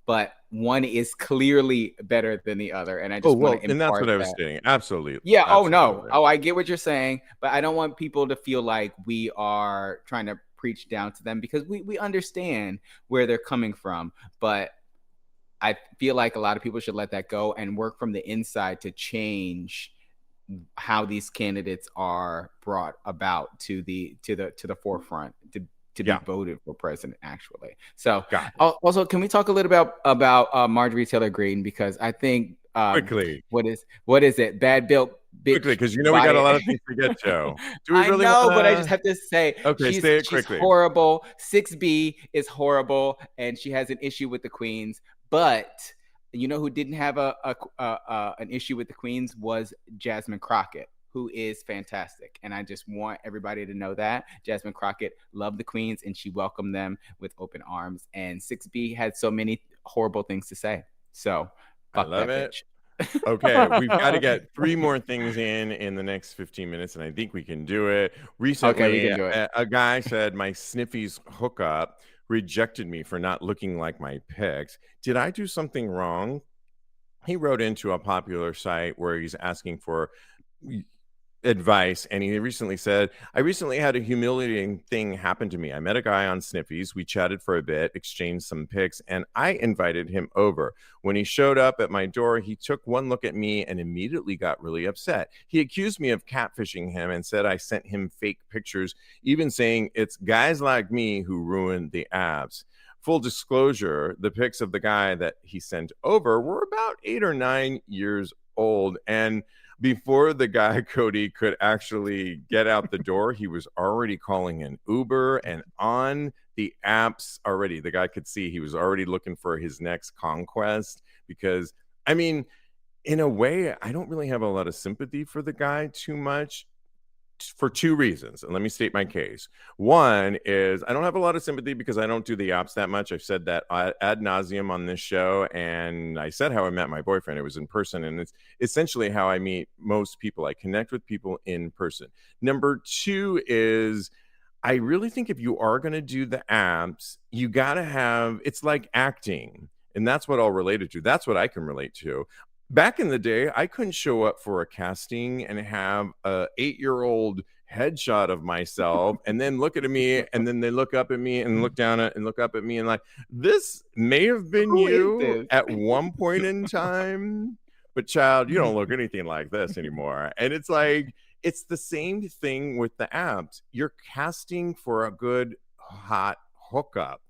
but one is clearly better than the other. And I just want to impart and that's what I was saying. Absolutely. Yeah. Absolutely. Oh, no. Oh, I get what you're saying, but I don't want people to feel like we are trying to preach down to them, because we understand where they're coming from. But I feel like a lot of people should let that go and work from the inside to change how these candidates are brought about to the forefront, to be voted for president, actually. So also, can we talk a little about Marjorie Taylor Greene? Because I think quickly, what is it? Bad built bitch. Quickly, because we got a lot of things to get to. Do we really know, but I just have to say, say it quickly. She's horrible. 6B is horrible, and she has an issue with the queens. But you know who didn't have an issue with the queens was Jasmine Crockett, who is fantastic. And I just want everybody to know that Jasmine Crockett loved the queens and she welcomed them with open arms. And 6B had so many horrible things to say. So fuck, I love that bitch. Okay, we've got to get 3 more things in the next 15 minutes, and I think we can do it. Recently, we can do it. A guy said my Sniffies hookup rejected me for not looking like my pics. Did I do something wrong? He wrote into a popular site where he's asking for advice, and he recently said, I recently had a humiliating thing happen to me. I met a guy on Sniffies. We chatted for a bit, exchanged some pics, and I invited him over. When he showed up at my door, he took one look at me and immediately got really upset. He accused me of catfishing him and said I sent him fake pictures, even saying it's guys like me who ruined the apps. Full disclosure, the pics of the guy that he sent over were about 8 or 9 years old, and before the guy, Kodi, could actually get out the door, he was already calling an Uber and on the apps already, the guy could see he was already looking for his next conquest because, I mean, in a way, I don't really have a lot of sympathy for the guy too much for two reasons. And let me state my case. One is I don't have a lot of sympathy because I don't do the apps that much. I've said that ad nauseum on this show. And I said how I met my boyfriend. It was in person. And it's essentially how I meet most people. I connect with people in person. Number two is I really think if you are going to do the apps, you got to have, it's like acting. And that's what I'll relate it to. That's what I can relate to. Back in the day, I couldn't show up for a casting and have a 8-year-old headshot of myself and then look at me and then they look up at me and look down at and look up at me and like, this may have been you at one point in time, but child, you don't look anything like this anymore. And it's like, it's the same thing with the apps. You're casting for a good, hot hookup.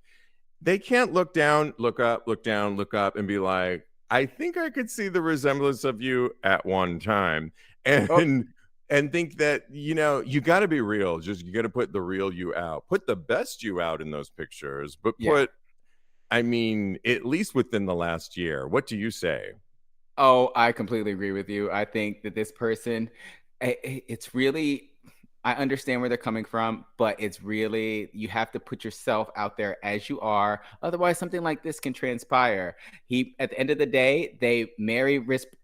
They can't look down, look up, look down, look up and be like, I think I could see the resemblance of you at one time and think that, you know, you got to be real. Just you got to put the real you out, put the best you out in those pictures, but I mean, at least within the last year. What do you say? Oh, I completely agree with you. I think that this person, it's really, I understand where they're coming from, but it's really, you have to put yourself out there as you are. Otherwise, something like this can transpire. At the end of the day, they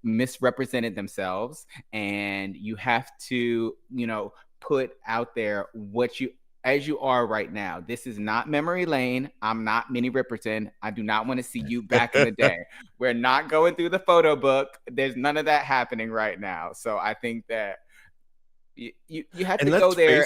misrepresented themselves, and you have to, you know, put out there what you, as you are right now. This is not memory lane. I'm not Minnie Riperton. I do not want to see you back in the day. We're not going through the photo book. There's none of that happening right now. So I think that you have to go there.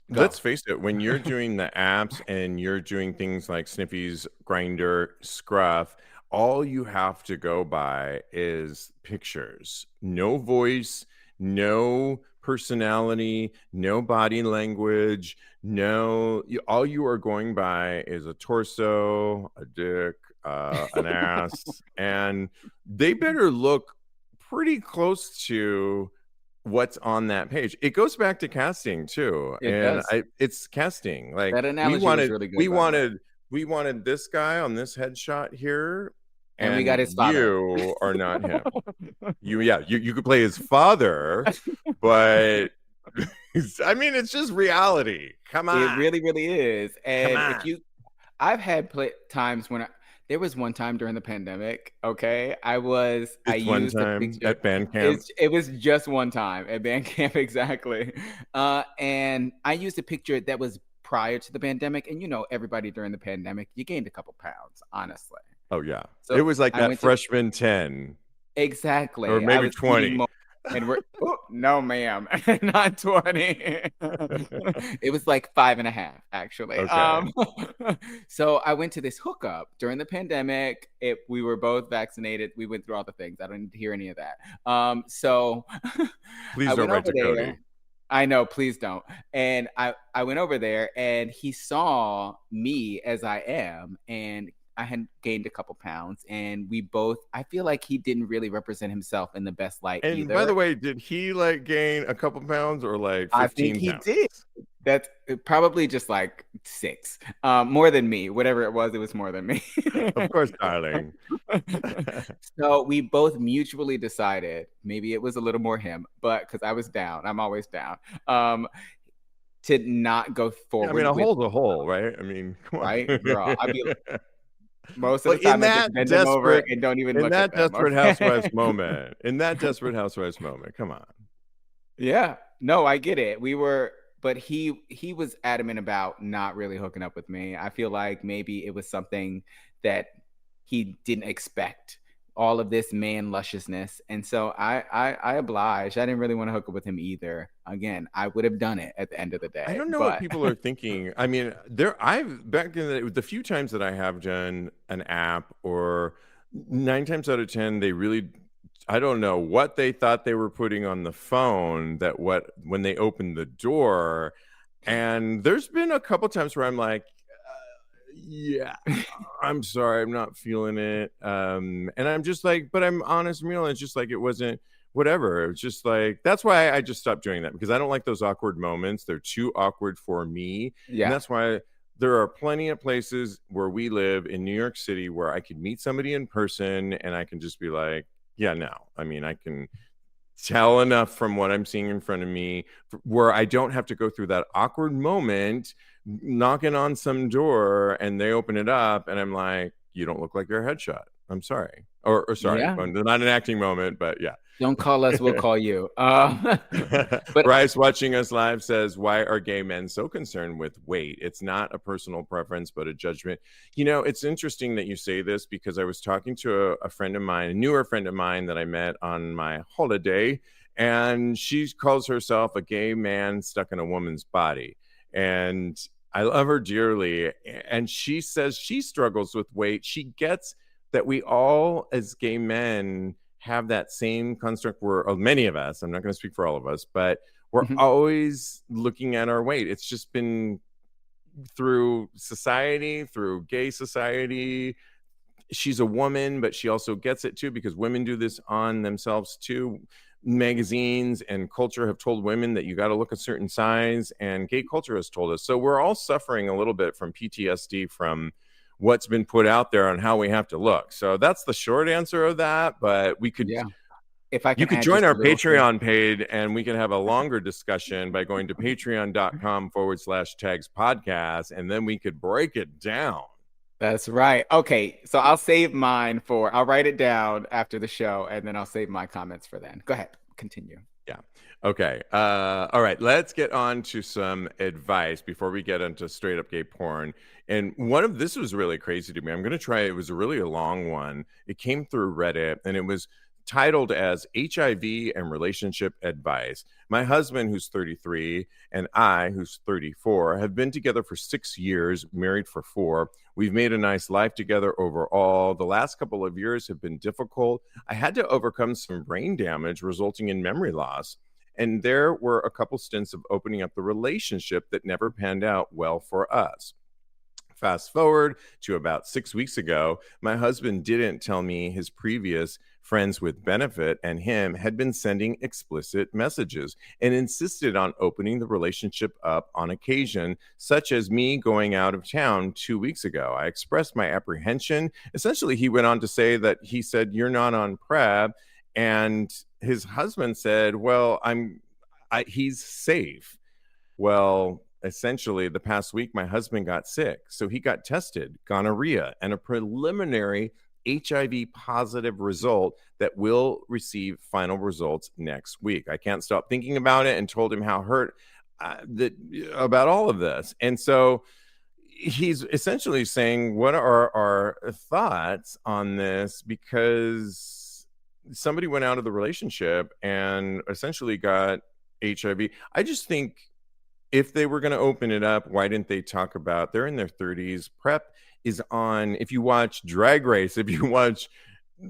Let's face it. When you're doing the apps and you're doing things like Sniffies, Grinder, Scruff, all you have to go by is pictures. No voice, no personality, no body language, all you are going by is a torso, a dick, an ass, and they better look pretty close to what's on that page. It goes back to casting too. It's casting. Like that analogy was really good. We wanted this guy on this headshot here, and we got his father. You are not him. You could play his father, but I mean, it's just reality. Come on, it really, really is. And I've had times when there was one time during the pandemic, okay? I used a picture at band camp. It was just one time at band camp, exactly. And I used a picture that was prior to the pandemic. And you know, everybody during the pandemic, you gained a couple pounds, honestly. Oh, yeah. So it was like that freshman 10. Exactly. Or maybe 20. And no, ma'am, not 20. It was like 5.5, actually. Okay. So I went to this hookup during the pandemic. We were both vaccinated. We went through all the things. I don't need to hear any of that. So please don't write to Kodi. I know, please don't. And I went over there, and he saw me as I am, and I had gained a couple pounds, and I feel like he didn't really represent himself in the best light either. And by the way, did he like gain a couple pounds or like 15 I think he pounds? did. That's probably just like 6, more than me. Whatever it was more than me. Of course, darling. So we both mutually decided, maybe it was a little more him, but because I was down, I'm always down. To not go forward. I mean, a hole's a hole, right? I mean, come on. Right, girl. I'd be most of the time, I just bend them over and don't even look at them. In that Desperate Housewives moment. In that Desperate Housewives moment. Come on. Yeah. No, I get it. But he was adamant about not really hooking up with me. I feel like maybe it was something that he didn't expect. All of this man lusciousness. And so I obliged. I didn't really want to hook up with him either. Again, I would have done it at the end of the day. I don't know what people are thinking. I mean, back in the few times that I have done an app, or 9 times out of 10, they really, I don't know what they thought they were putting on the phone when they opened the door. And there's been a couple times where I'm like, yeah, I'm sorry, I'm not feeling it. And I'm just like, but I'm honest and real. And it's just like, it wasn't whatever. It was just like, that's why I just stopped doing that, because I don't like those awkward moments. They're too awkward for me. Yeah. And that's why there are plenty of places where we live in New York City where I could meet somebody in person and I can just be like, yeah, no. I mean, I can tell enough from what I'm seeing in front of me where I don't have to go through that awkward moment knocking on some door and they open it up and I'm like, you don't look like your headshot. I'm sorry. Or sorry, Yeah. not an acting moment, but yeah. Don't call us, we'll call you. But Bryce watching us live says, why are gay men so concerned with weight? It's not a personal preference, but a judgment. You know, it's interesting that you say this because I was talking to a friend of mine, a newer friend of mine that I met on my holiday, and she calls herself a gay man stuck in a woman's body. And I love her dearly. And she says she struggles with weight. She gets that we all, as gay men, have that same construct where many of us, I'm not going to speak for all of us, but we're always looking at our weight. It's just been through society, through gay society. She's a woman, but she also gets it too because women do this on themselves too. Magazines and culture have told women that you got to look a certain size, and gay culture has told us. So we're all suffering a little bit from PTSD from what's been put out there on how we have to look. So that's the short answer of that. But we could, if I can, you could join our Patreon page and we can have a longer discussion by going to patreon.com/tags podcast. And then we could break it down. That's right. Okay. So I'll save mine I'll write it down after the show and then I'll save my comments for then. Go ahead. Continue. Yeah. Okay. All right. Let's get on to some advice before we get into straight up gay porn. And this was really crazy to me. I'm going to try. It was really a long one. It came through Reddit and it was titled as HIV and relationship advice. My husband, who's 33, and I, who's 34, have been together for 6 years, married for 4. We've made a nice life together overall. The last couple of years have been difficult. I had to overcome some brain damage resulting in memory loss. And there were a couple stints of opening up the relationship that never panned out well for us. Fast forward to about 6 weeks ago, my husband didn't tell me his previous friends with benefit and him had been sending explicit messages and insisted on opening the relationship up on occasion, such as me going out of town 2 weeks ago. I expressed my apprehension. Essentially, he went on to say that he said, "You're not on PrEP." And his husband said, well, he's safe. Well, essentially, the past week, my husband got sick. So he got tested, gonorrhea, and a preliminary HIV positive result that will receive final results next week. I can't stop thinking about it and told him how hurt about all of this. And so he's essentially saying, what are our thoughts on this? Because somebody went out of the relationship and essentially got HIV. I just think if they were going to open it up, why didn't they talk about, they're in their 30s. PrEP is on, if you watch Drag Race, if you watch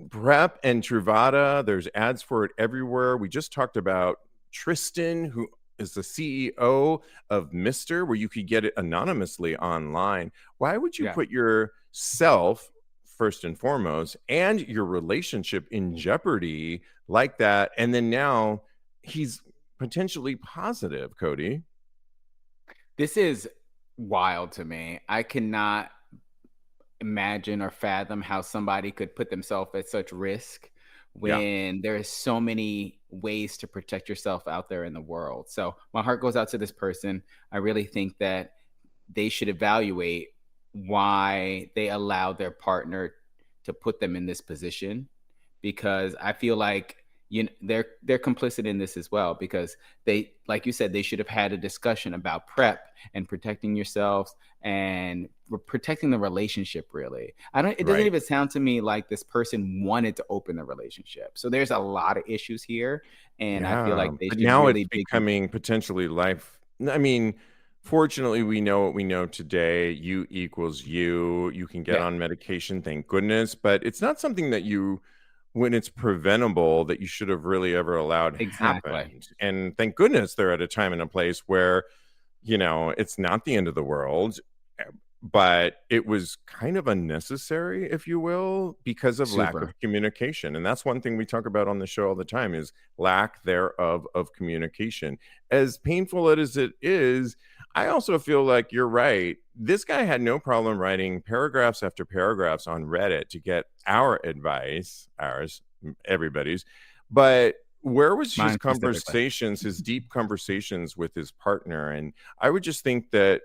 PrEP and Truvada, there's ads for it everywhere. We just talked about Tristan, who is the CEO of Mister, where you could get it anonymously online. Why would you put yourself first and foremost and your relationship in jeopardy like that? And then now he's potentially positive, Kodi. This is wild to me. I cannot imagine or fathom how somebody could put themselves at such risk when there is so many ways to protect yourself out there in the world. So my heart goes out to this person. I really think that they should evaluate why they allowed their partner to put them in this position, because I feel like they're complicit in this as well, because they, like you said, they should have had a discussion about PrEP and protecting yourselves and protecting the relationship. Really, it doesn't even sound to me like this person wanted to open the relationship. So there's a lot of issues here, and I feel like they should now really it's becoming potentially life. I mean, fortunately, we know what we know today. U equals U. You can get on medication, thank goodness, but it's not something that when it's preventable, that you should have really ever allowed happen. And thank goodness they're at a time and a place where, it's not the end of the world, but it was kind of unnecessary, if you will, because of lack of communication. And that's one thing we talk about on the show all the time is lack thereof of communication. As painful as it is, I also feel like you're right. This guy had no problem writing paragraphs after paragraphs on Reddit to get our advice, ours, everybody's. But where was his Mine specifically. conversations, his deep conversations with his partner? And I would just think that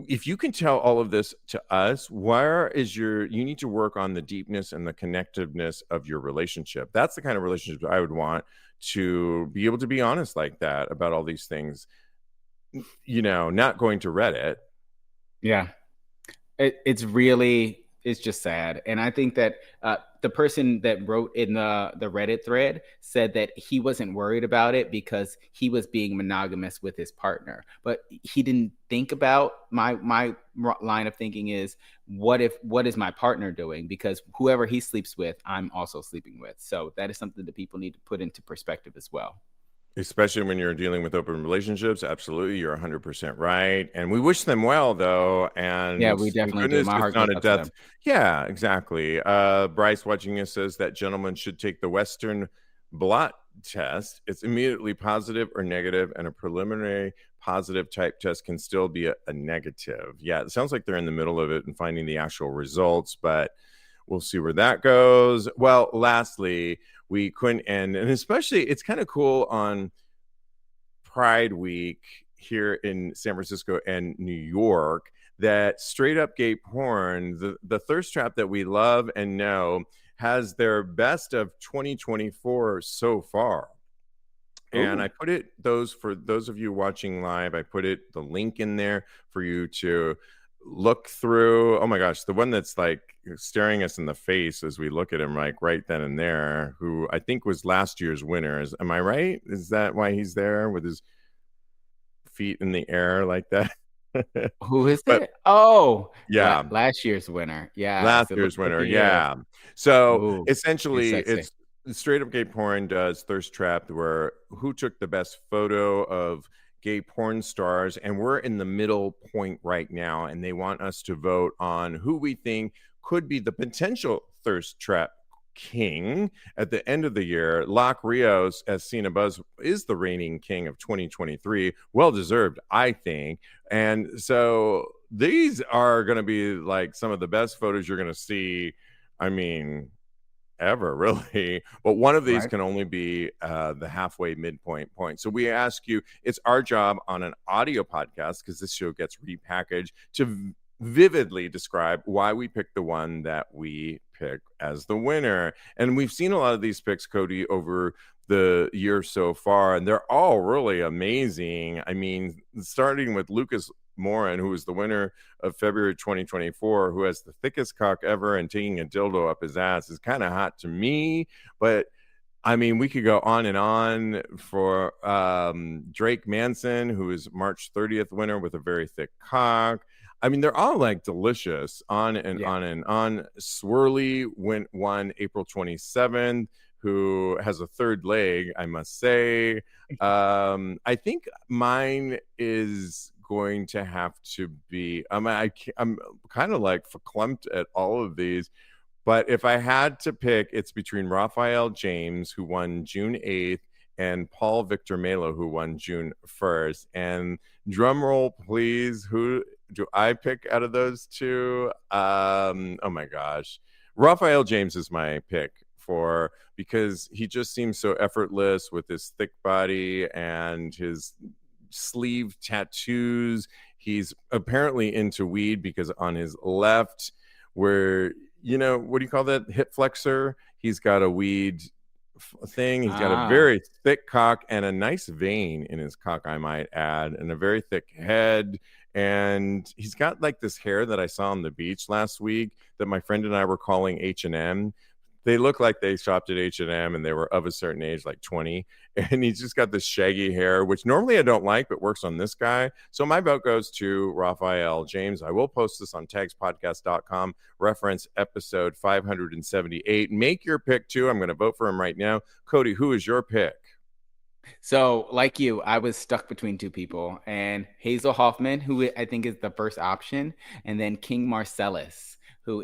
if you can tell all of this to us, where is you need to work on the deepness and the connectiveness of your relationship. That's the kind of relationship I would want, to be able to be honest like that about all these things, not going to Reddit. Yeah. It's just sad. And I think that the person that wrote in the Reddit thread said that he wasn't worried about it because he was being monogamous with his partner. But he didn't think about my line of thinking is, what is my partner doing? Because whoever he sleeps with, I'm also sleeping with. So that is something that people need to put into perspective as well. Especially when you're dealing with open relationships. Absolutely, you're 100% right. And we wish them well, though. Yeah, And we thank definitely do. goodness My it's heart goes not a out to death. them. Yeah, exactly. Bryce watching us says that gentleman should take the Western blot test. It's immediately positive or negative, and a preliminary positive type test can still be a negative. Yeah, it sounds like they're in the middle of it and finding the actual results, but we'll see where that goes. Well, lastly, we couldn't end, and especially it's kind of cool on Pride Week here in San Francisco and New York, that straight up gay porn, the thirst trap that we love and know, has their best of 2024 so far. And I Ooh. put for those of you watching live, I put the link in there for you to look through. Oh my gosh, the one that's like staring us in the face as we look at him, like right then and there, who I think was last year's winner. Am I right? Is that why he's there with his feet in the air like that? Who is But it? Oh, yeah, last year's winner. last Yes, it year's looks like winner. he is. Yeah. So Ooh, he's essentially, sexy. it's straight up gay porn does thirst trap, where who took the best photo of gay porn stars, and we're in the middle point right now, and they want us to vote on who we think could be the potential thirst trap king at the end of the year. Lock Rios, as seen above, is the reigning king of 2023. Well deserved, I think. And so these are going to be like some of the best photos you're going to see. I mean, ever really. But one of these Right. can only be the halfway midpoint point. So we ask you, it's our job on an audio podcast, because this show gets repackaged, to vividly describe why we picked the one that we pick as the winner. And we've seen a lot of these picks, Kodi, over the year so far, and they're all really amazing. I mean, starting with Lucas Morin, who was the winner of February 2024, who has the thickest cock ever, and taking a dildo up his ass is kind of hot to me. But I mean, we could go on and on for Drake Manson, who is March 30th winner with a very thick cock. I mean, they're all like delicious, on and Yeah. on and on. Swirly won April 27th, who has a third leg, I must say. I think mine is going to have to be, I'm kind of like verklempt at all of these, but if I had to pick, it's between Raphael James, who won June 8th, and Paul Victor Melo, who won June 1st. And drum roll, please, who do I pick out of those two? Oh my gosh. Raphael James is my pick, because he just seems so effortless with his thick body and his sleeve tattoos. He's apparently into weed, because on his left, where, what do you call that, hip flexor, he's got a weed thing. He's got a Ah. very thick cock and a nice vein in his cock, I might add, and a very thick head. And he's got like this hair that I saw on the beach last week that my friend and I were calling H&M. They look like they shopped at H&M and they were of a certain age, like 20. And he's just got this shaggy hair, which normally I don't like, but works on this guy. So my vote goes to Raphael James. I will post this on tagspodcast.com, reference episode 578. Make your pick too. I'm going to vote for him right now. Kodi, who is your pick? So, like you, I was stuck between two people, and Hazel Hoffman, who I think is the first option, and then King Marcellus, who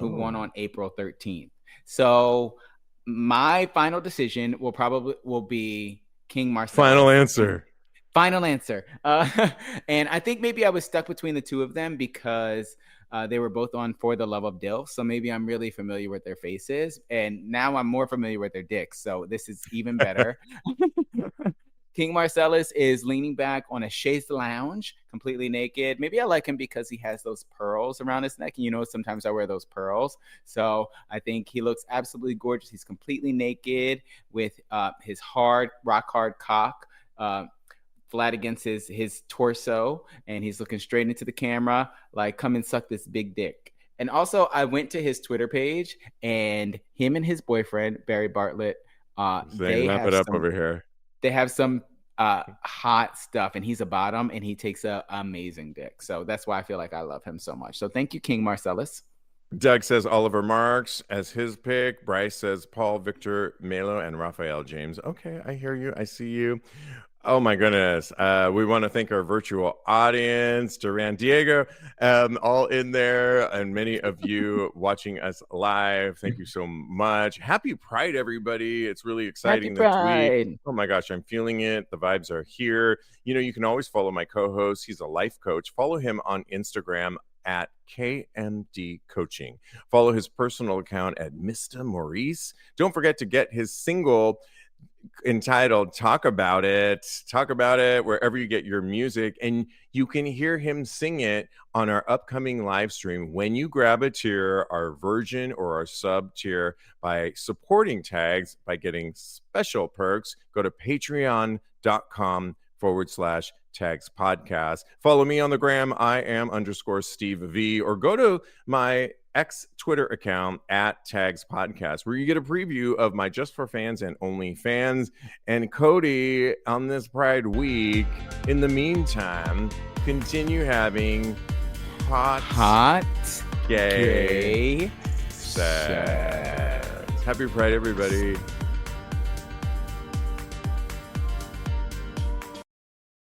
won Oh. on April 13th. So, my final decision will be King Final Marcellus. answer. Final answer. And I think maybe I was stuck between the two of them because they were both on For the Love of Dilf. So maybe I'm really familiar with their faces. And now I'm more familiar with their dicks. So this is even better. King Marcellus is leaning back on a chaise lounge, completely naked. Maybe I like him because he has those pearls around his neck. You know, sometimes I wear those pearls. So I think he looks absolutely gorgeous. He's completely naked with his rock hard cock flat against his torso. And he's looking straight into the camera like, come and suck this big dick. And also, I went to his Twitter page, and him and his boyfriend, Barry Bartlett, they wrap it up over here. They have some hot stuff, and he's a bottom, and he takes a amazing dick. So that's why I feel like I love him so much. So thank you, King Marcellus. Doug says Oliver Marks as his pick. Bryce says Paul Victor Melo and Raphael James. Okay, I hear you. I see you. Oh my goodness. We want to thank our virtual audience, Duran, Diego, all in there, and many of you watching us live. Thank you so much. Happy Pride, everybody. It's really exciting this week. Oh my gosh, I'm feeling it. The vibes are here. You know, you can always follow my co-host. He's a life coach. Follow him on Instagram at KMD Coaching. Follow his personal account at Mr. Maurice. Don't forget to get his single entitled Talk About It wherever you get your music, and you can hear him sing it on our upcoming live stream when you grab a tier, our virgin or our sub tier, by supporting Tags, by getting special perks. Go to patreon.com/Tags Podcast. Follow me on the gram. I am _Steve V, or go to my X Twitter account at Tags Podcast, where you get a preview of my Just for Fans and Only Fans and Kodi on this Pride Week. In the meantime, continue having hot gay sex. Happy Pride, everybody.